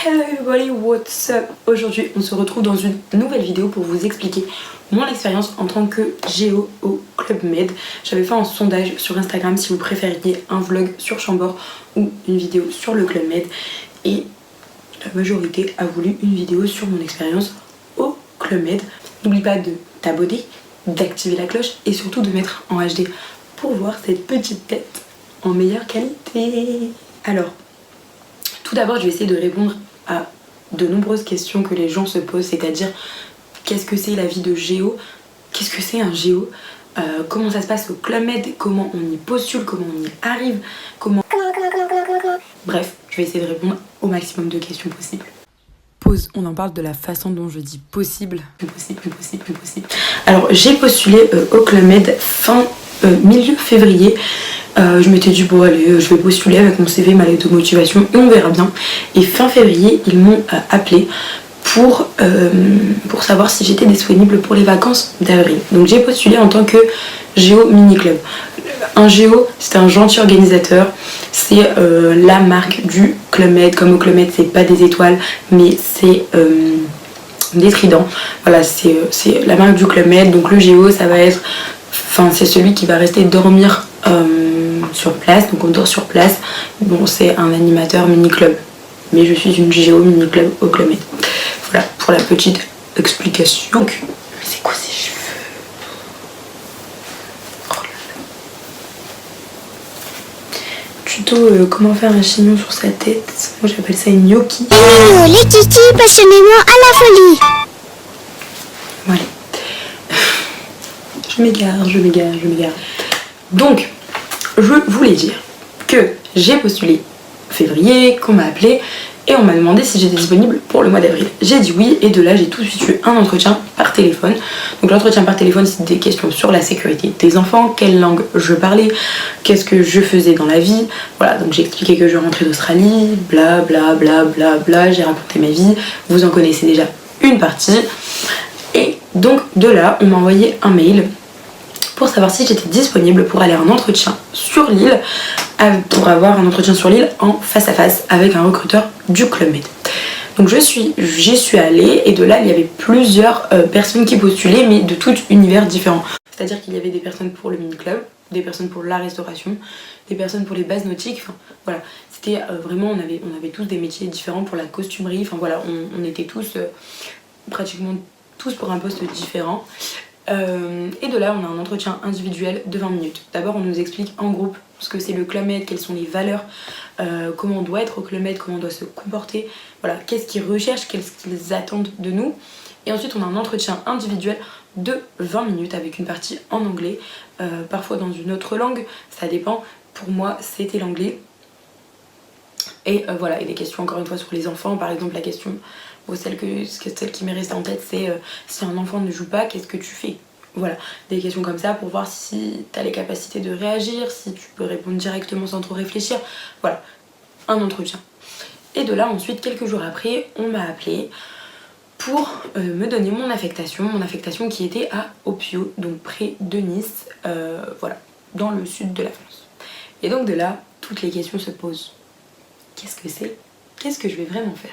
Hello everybody, what's up? Aujourd'hui on se retrouve dans une nouvelle vidéo pour vous expliquer mon expérience en tant que géo au Club Med. J'avais fait un sondage sur Instagram si vous préfériez un vlog sur Chambord ou une vidéo sur le Club Med, et la majorité a voulu une vidéo sur mon expérience au Club Med. N'oublie pas de t'abonner, d'activer la cloche et surtout de mettre en HD pour voir cette petite tête en meilleure qualité. Alors, tout d'abord je vais essayer de répondre à de nombreuses questions que les gens se posent, c'est-à-dire qu'est-ce que c'est la vie de géo, qu'est-ce que c'est un géo, comment ça se passe au Club Med, comment on y postule, comment on y arrive, comment... Bref, je vais essayer de répondre au maximum de questions possibles. Pause, on en parle de la façon dont je dis possible. Possible. Alors j'ai postulé au Club Med milieu février. Je m'étais dit bon allez, je vais postuler avec mon CV, ma lettre de motivation et on verra bien. Et fin février ils m'ont appelé pour savoir si j'étais disponible pour les vacances d'avril. Donc j'ai postulé en tant que géo mini club. Un géo, c'est un gentil organisateur, c'est la marque du Club Med. Comme au Club Med c'est pas des étoiles mais c'est des tridents. Voilà, c'est la marque du Club Med. Donc le géo ça va être, c'est celui qui va rester dormir sur place, donc on dort sur place. Bon, c'est un animateur mini club, mais je suis une géo mini club au Club Med. Voilà pour la petite explication. Donc, mais c'est quoi ces cheveux? Oh là là. Tuto comment faire un chignon sur sa tête. Moi j'appelle ça une gnocchi. Hello les kikis, passionnément à la folie. Voilà. Je m'égare. Donc, je voulais dire que j'ai postulé février, qu'on m'a appelé et on m'a demandé si j'étais disponible pour le mois d'avril. J'ai dit oui et de là j'ai tout de suite eu un entretien par téléphone. Donc l'entretien par téléphone c'est des questions sur la sécurité des enfants, quelle langue je parlais, qu'est-ce que je faisais dans la vie. Voilà, donc j'ai expliqué que je rentrais d'Australie, bla bla bla bla bla, j'ai raconté ma vie, vous en connaissez déjà une partie. Et donc de là on m'a envoyé un mail pour savoir si j'étais disponible pour aller à un entretien sur l'île, pour avoir un entretien sur l'île en face à face avec un recruteur du Club Med. Donc j'y suis allée et de là il y avait plusieurs personnes qui postulaient mais de tout univers différents. C'est-à-dire qu'il y avait des personnes pour le mini-club, des personnes pour la restauration, des personnes pour les bases nautiques, enfin voilà. C'était vraiment, on avait tous des métiers différents pour la costumerie, enfin voilà, on était tous, pratiquement tous pour un poste différent. Et de là on a un entretien individuel de 20 minutes. D'abord on nous explique en groupe ce que c'est le Club Med, quelles sont les valeurs, comment on doit être au Club Med, comment on doit se comporter, voilà, qu'est-ce qu'ils recherchent, qu'est-ce qu'ils attendent de nous. Et ensuite on a un entretien individuel de 20 minutes avec une partie en anglais, parfois dans une autre langue, ça dépend. Pour moi c'était l'anglais. Et voilà, et des questions encore une fois sur les enfants, par exemple la question, celle qui m'est restée en tête c'est si un enfant ne joue pas, qu'est-ce que tu fais? Voilà, des questions comme ça pour voir si tu as les capacités de réagir, si tu peux répondre directement sans trop réfléchir. Voilà, un entretien. Et de là ensuite, quelques jours après, on m'a appelé pour me donner mon affectation qui était à Opio, donc près de Nice, voilà, dans le sud de la France. Et donc de là, toutes les questions se posent. Qu'est-ce que c'est? Qu'est-ce que je vais vraiment faire?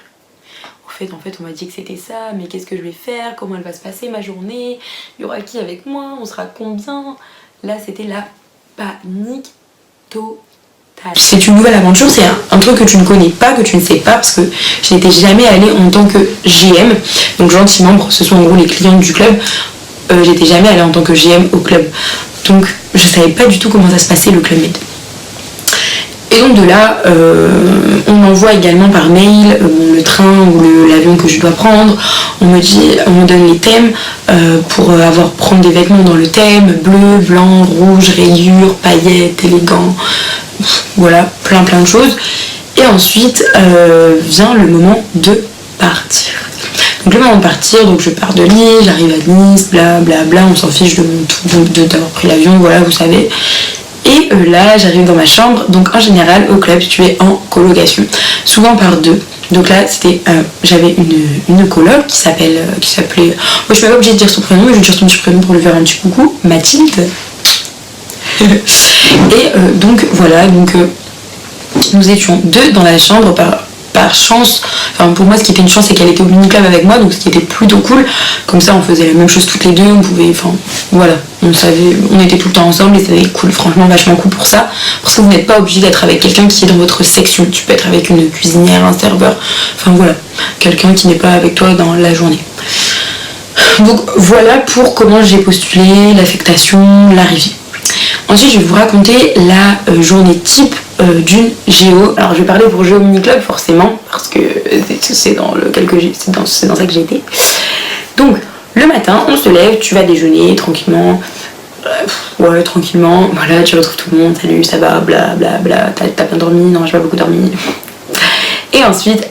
En fait, on m'a dit que c'était ça, mais qu'est-ce que je vais faire? Comment elle va se passer ma journée? Il y aura qui avec moi? On sera combien? Là, c'était la panique totale. C'est une nouvelle aventure, c'est un truc que tu ne connais pas, que tu ne sais pas, parce que je n'étais jamais allée en tant que GM. Donc, gentil membre, ce sont en gros les clients du club. J'étais jamais allée en tant que GM au club. Donc, je savais pas du tout comment ça se passait le Club Med. Et donc de là, on m'envoie également par mail le train ou l'avion que je dois prendre. On me donne les thèmes pour prendre des vêtements dans le thème, bleu, blanc, rouge, rayures, paillettes, élégant, voilà, plein de choses. Et ensuite vient le moment de partir. Donc le moment de partir, donc je pars de Lille, j'arrive à Nice, bla bla bla, on s'en fiche de d'avoir pris l'avion, voilà, vous savez. Et là j'arrive dans ma chambre, donc en général au club tu es en colocation, souvent par deux. Donc là c'était j'avais une coloc qui s'appelait, moi je suis pas obligée de dire son prénom, mais je vais dire son petit prénom pour lui faire un petit coucou, Mathilde. Et donc voilà, nous étions deux dans la chambre par chance. Enfin pour moi ce qui était une chance c'est qu'elle était au mini club avec moi, donc ce qui était plutôt cool. Comme ça on faisait la même chose toutes les deux, on pouvait, enfin voilà, on était tout le temps ensemble et c'était cool, franchement vachement cool pour ça. Parce que vous n'êtes pas obligé d'être avec quelqu'un qui est dans votre section, tu peux être avec une cuisinière, un serveur, enfin voilà, quelqu'un qui n'est pas avec toi dans la journée. Donc voilà pour comment j'ai postulé, l'affectation, l'arrivée. Ensuite je vais vous raconter la journée type d'une géo. Alors je vais parler pour Géo Mini Club forcément parce que c'est dans ça que j'ai été. Donc le matin on se lève, tu vas déjeuner tranquillement. Tranquillement, voilà, tu retrouves tout le monde, salut, ça va, bla bla bla, t'as bien dormi, non j'ai pas beaucoup dormi. Et ensuite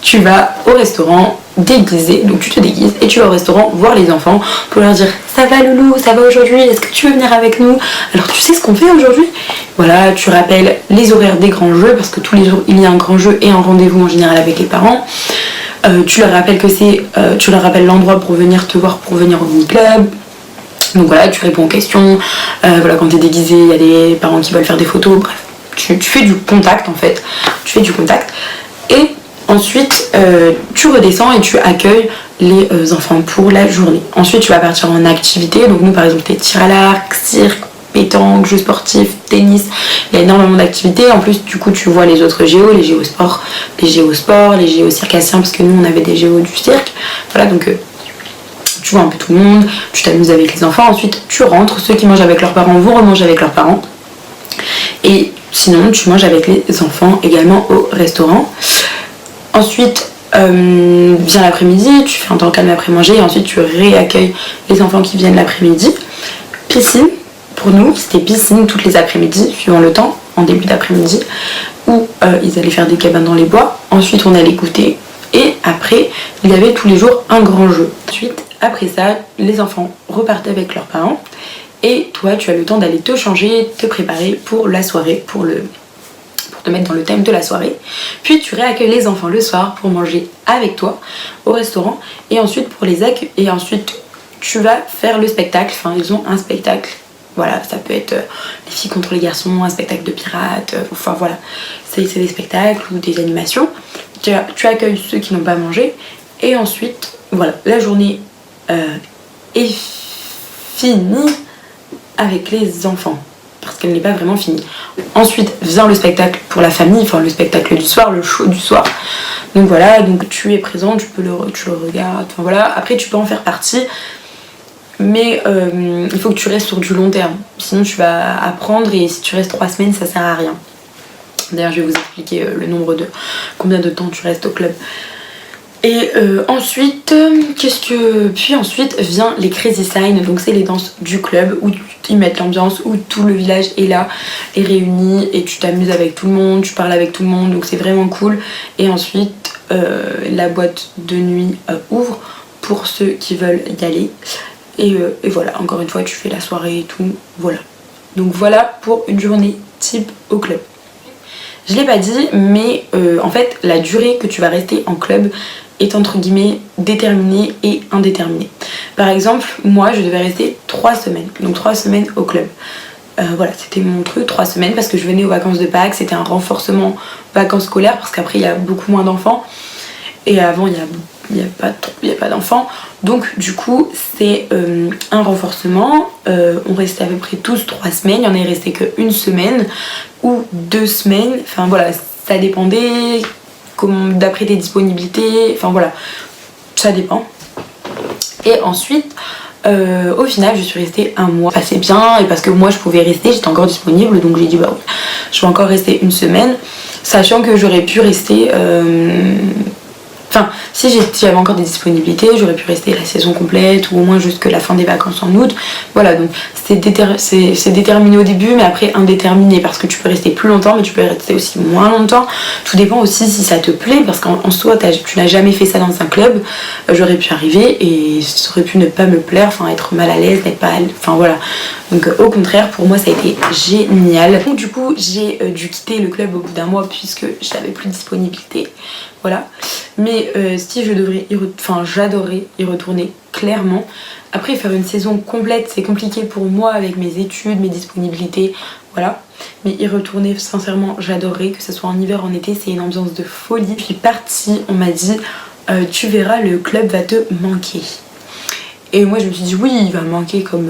tu vas au restaurant déguisé, donc tu te déguises et tu vas au restaurant voir les enfants pour leur dire ça va loulou, ça va aujourd'hui, est-ce que tu veux venir avec nous? Alors tu sais ce qu'on fait aujourd'hui? Voilà, tu rappelles les horaires des grands jeux parce que tous les jours il y a un grand jeu et un rendez-vous en général avec les parents. Tu leur rappelles tu leur rappelles l'endroit pour venir te voir, pour venir au mini club. Donc voilà, tu réponds aux questions, voilà, quand t'es déguisé, il y a des parents qui veulent faire des photos, bref. Tu fais du contact en fait, et ensuite tu redescends et tu accueilles les enfants pour la journée. Ensuite tu vas partir en activité, donc nous par exemple t'es tir à l'arc, cirque, pétanque, jeux sportifs, tennis, il y a énormément d'activités. En plus du coup tu vois les autres géos, les géos sport, les géos circassiens, parce que nous on avait des géos du cirque, voilà, donc tu vois un peu tout le monde, tu t'amuses avec les enfants, ensuite tu rentres, ceux qui mangent avec leurs parents vont remanger avec leurs parents. Et sinon tu manges avec les enfants également au restaurant. Ensuite vient l'après-midi, tu fais un temps calme après manger et ensuite tu réaccueilles les enfants qui viennent l'après-midi. Piscine, pour nous c'était piscine toutes les après-midi, suivant le temps, en début d'après-midi, où ils allaient faire des cabins dans les bois. Ensuite on allait goûter et après il y avait tous les jours un grand jeu. Ensuite après ça les enfants repartaient avec leurs parents et toi tu as le temps d'aller te changer, te préparer pour la soirée, pour te mettre dans le thème de la soirée. Puis tu réaccueilles les enfants le soir pour manger avec toi au restaurant et ensuite tu vas faire le spectacle. Enfin ils ont un spectacle, voilà, ça peut être les filles contre les garçons, un spectacle de pirates, enfin voilà, c'est des spectacles ou des animations. Tu accueilles ceux qui n'ont pas mangé et ensuite voilà, la journée est finie avec les enfants parce qu'elle n'est pas vraiment finie. Ensuite vient le spectacle pour la famille, enfin le spectacle du soir, le show du soir. Donc voilà, donc tu es présent, tu le regardes, enfin voilà. Après tu peux en faire partie, mais il faut que tu restes sur du long terme. Sinon tu vas apprendre et si tu restes 3 semaines ça sert à rien. D'ailleurs je vais vous expliquer combien de temps tu restes au club. Et ensuite, puis ensuite vient les Crazy Sign, donc c'est les danses du club où ils mettent l'ambiance, où tout le village est là, est réuni et tu t'amuses avec tout le monde, tu parles avec tout le monde, donc c'est vraiment cool. Et ensuite, la boîte de nuit ouvre pour ceux qui veulent y aller. Et voilà, encore une fois, tu fais la soirée et tout, voilà. Donc voilà pour une journée type au club. Je l'ai pas dit, mais en fait, la durée que tu vas rester en club est entre guillemets déterminée et indéterminée. Par exemple, moi je devais rester 3 semaines, donc 3 semaines au club. Voilà, c'était mon truc, 3 semaines, parce que je venais aux vacances de Pâques, c'était un renforcement vacances scolaires, parce qu'après il y a beaucoup moins d'enfants, et avant il y a pas d'enfants, donc du coup c'est un renforcement. On restait à peu près tous 3 semaines, il y en est resté que 1 semaine ou 2 semaines, enfin voilà, ça dépendait d'après tes disponibilités, enfin voilà, ça dépend. Et ensuite au final je suis restée 1 mois, c'est bien, et parce que moi je pouvais rester, j'étais encore disponible, donc j'ai dit bah oui, je vais encore rester 1 semaine, sachant que j'aurais pu rester Enfin, si j'avais encore des disponibilités, j'aurais pu rester la saison complète ou au moins jusque la fin des vacances en août. Voilà, donc c'est déterminé au début, mais après indéterminé parce que tu peux rester plus longtemps, mais tu peux rester aussi moins longtemps. Tout dépend aussi si ça te plaît, parce qu'en soi, tu n'as jamais fait ça dans un club. J'aurais pu arriver et ça aurait pu ne pas me plaire, enfin être mal à l'aise, n'être pas à l'aise, enfin voilà. Donc au contraire, pour moi, ça a été génial. Donc du coup, j'ai dû quitter le club au bout d'un mois puisque je n'avais plus de disponibilité. Voilà, mais si je devrais j'adorerais y retourner clairement. Après, faire une saison complète, c'est compliqué pour moi avec mes études, mes disponibilités, voilà. Mais y retourner, sincèrement, j'adorerais, que ce soit en hiver, en été, c'est une ambiance de folie. Je suis partie, on m'a dit, tu verras, le club va te manquer. Et moi, je me suis dit, oui, il va me manquer comme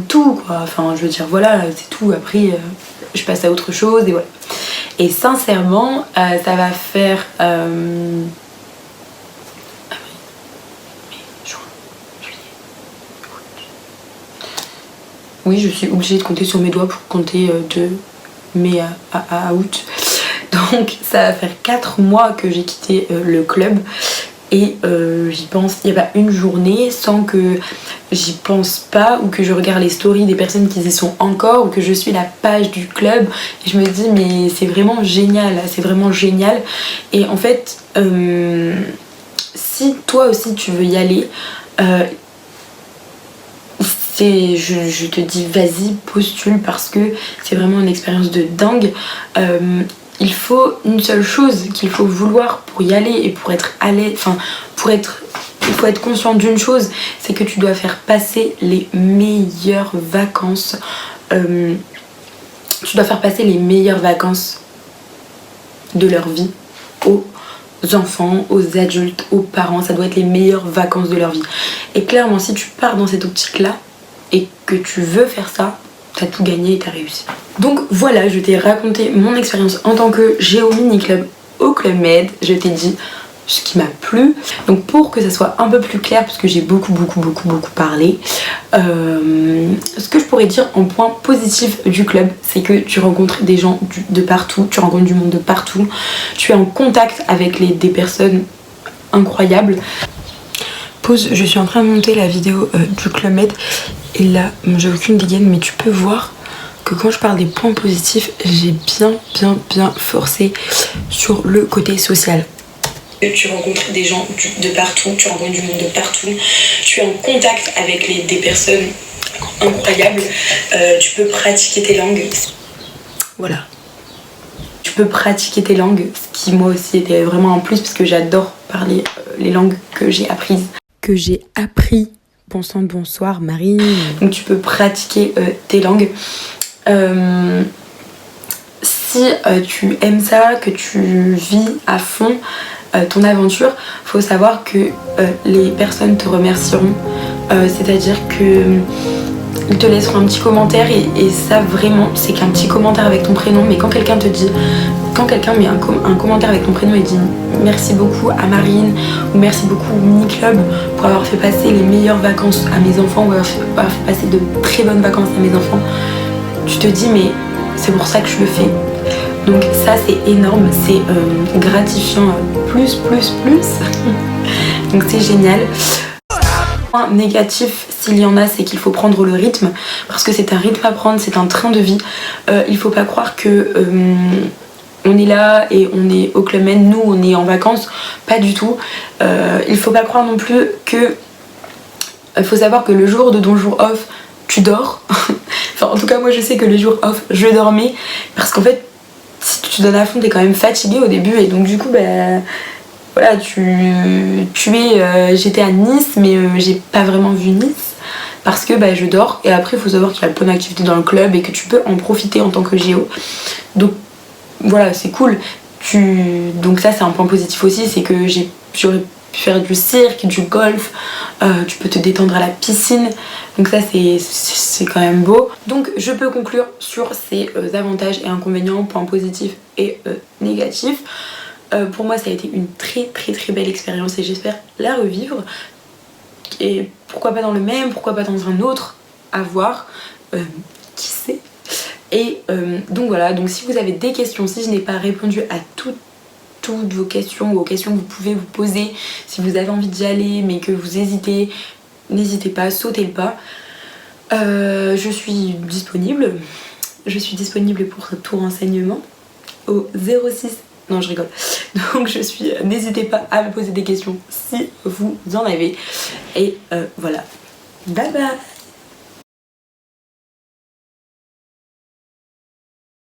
tout, quoi. Enfin, je veux dire, voilà, c'est tout. Après, je passe à autre chose et voilà. Et sincèrement, ça va faire... Oui, je suis obligée de compter sur mes doigts pour compter de mai à août. Donc ça va faire 4 mois que j'ai quitté le club. Et j'y pense, il n'y a pas une journée sans que j'y pense pas ou que je regarde les stories des personnes qui y sont encore ou que je suis la page du club et je me dis mais c'est vraiment génial, c'est vraiment génial. Et en fait, si toi aussi tu veux y aller, je te dis vas-y, postule parce que c'est vraiment une expérience de dingue. Il faut une seule chose qu'il faut vouloir pour y aller et pour être à l'aise, il faut être conscient d'une chose, c'est que tu dois faire passer les meilleures vacances. Tu dois faire passer les meilleures vacances de leur vie aux enfants, aux adultes, aux parents. Ça doit être les meilleures vacances de leur vie. Et clairement, si tu pars dans cette optique-là et que tu veux faire ça, t'as tout gagné et t'as réussi. Donc voilà, je t'ai raconté mon expérience en tant que géo mini club au Club Med. Je t'ai dit ce qui m'a plu. Donc pour que ça soit un peu plus clair, parce que j'ai beaucoup parlé, ce que je pourrais dire en point positif du club, c'est que tu rencontres des gens de partout, tu rencontres du monde de partout, tu es en contact avec des personnes incroyables. Pause, je suis en train de monter la vidéo du Club Med et là j'ai aucune dégaine, mais tu peux voir que quand je parle des points positifs, j'ai bien forcé sur le côté social. Tu rencontres des gens de partout, tu rencontres du monde de partout, tu es en contact avec des personnes incroyables, tu peux pratiquer tes langues. Voilà. Tu peux pratiquer tes langues, ce qui moi aussi était vraiment un plus parce que j'adore parler les langues que j'ai apprises. Bon sang de bonsoir Marie. Donc tu peux pratiquer tes langues. Si tu aimes ça, que tu vis à fond ton aventure, faut savoir que les personnes te remercieront. C'est-à-dire que ils te laisseront un petit commentaire et ça vraiment c'est qu'un petit commentaire avec ton prénom, mais quand quelqu'un met un commentaire avec ton prénom et dit merci beaucoup à Marine ou merci beaucoup au mini club pour avoir fait passer les meilleures vacances à mes enfants ou avoir fait passer de très bonnes vacances à mes enfants, tu te dis mais c'est pour ça que je le fais. Donc ça c'est énorme, c'est gratifiant plus. Donc c'est génial. Point négatif, s'il y en a, c'est qu'il faut prendre le rythme parce que c'est un rythme à prendre, c'est un train de vie. Il faut pas croire que on est là et on est au Club Med, nous on est en vacances, pas du tout. Il faut pas croire non plus que il faut savoir que le jour de ton jour off, tu dors. Enfin en tout cas moi je sais que le jour off, je dormais parce qu'en fait si tu te donnes à fond, t'es quand même fatiguée au début et donc du coup voilà, j'étais à Nice mais j'ai pas vraiment vu Nice parce que je dors et après il faut savoir qu'il y a plein d'activités dans le club et que tu peux en profiter en tant que géo. Donc voilà, c'est cool. Donc ça c'est un point positif aussi, c'est que j'aurais pu faire du cirque, du golf, tu peux te détendre à la piscine, donc ça c'est quand même beau. Donc je peux conclure sur ces avantages et inconvénients, points positifs et négatifs. Pour moi ça a été une très belle expérience et j'espère la revivre et pourquoi pas dans le même, pourquoi pas dans un autre, à voir, qui sait. Et donc voilà, donc si vous avez des questions, si je n'ai pas répondu à toutes toutes vos questions ou aux questions que vous pouvez vous poser. Si vous avez envie d'y aller mais que vous hésitez, n'hésitez pas, sautez le pas. Je suis disponible. Je suis disponible pour tout renseignement au 06. Non, je rigole. Donc n'hésitez pas à me poser des questions si vous en avez. Et voilà. Bye bye.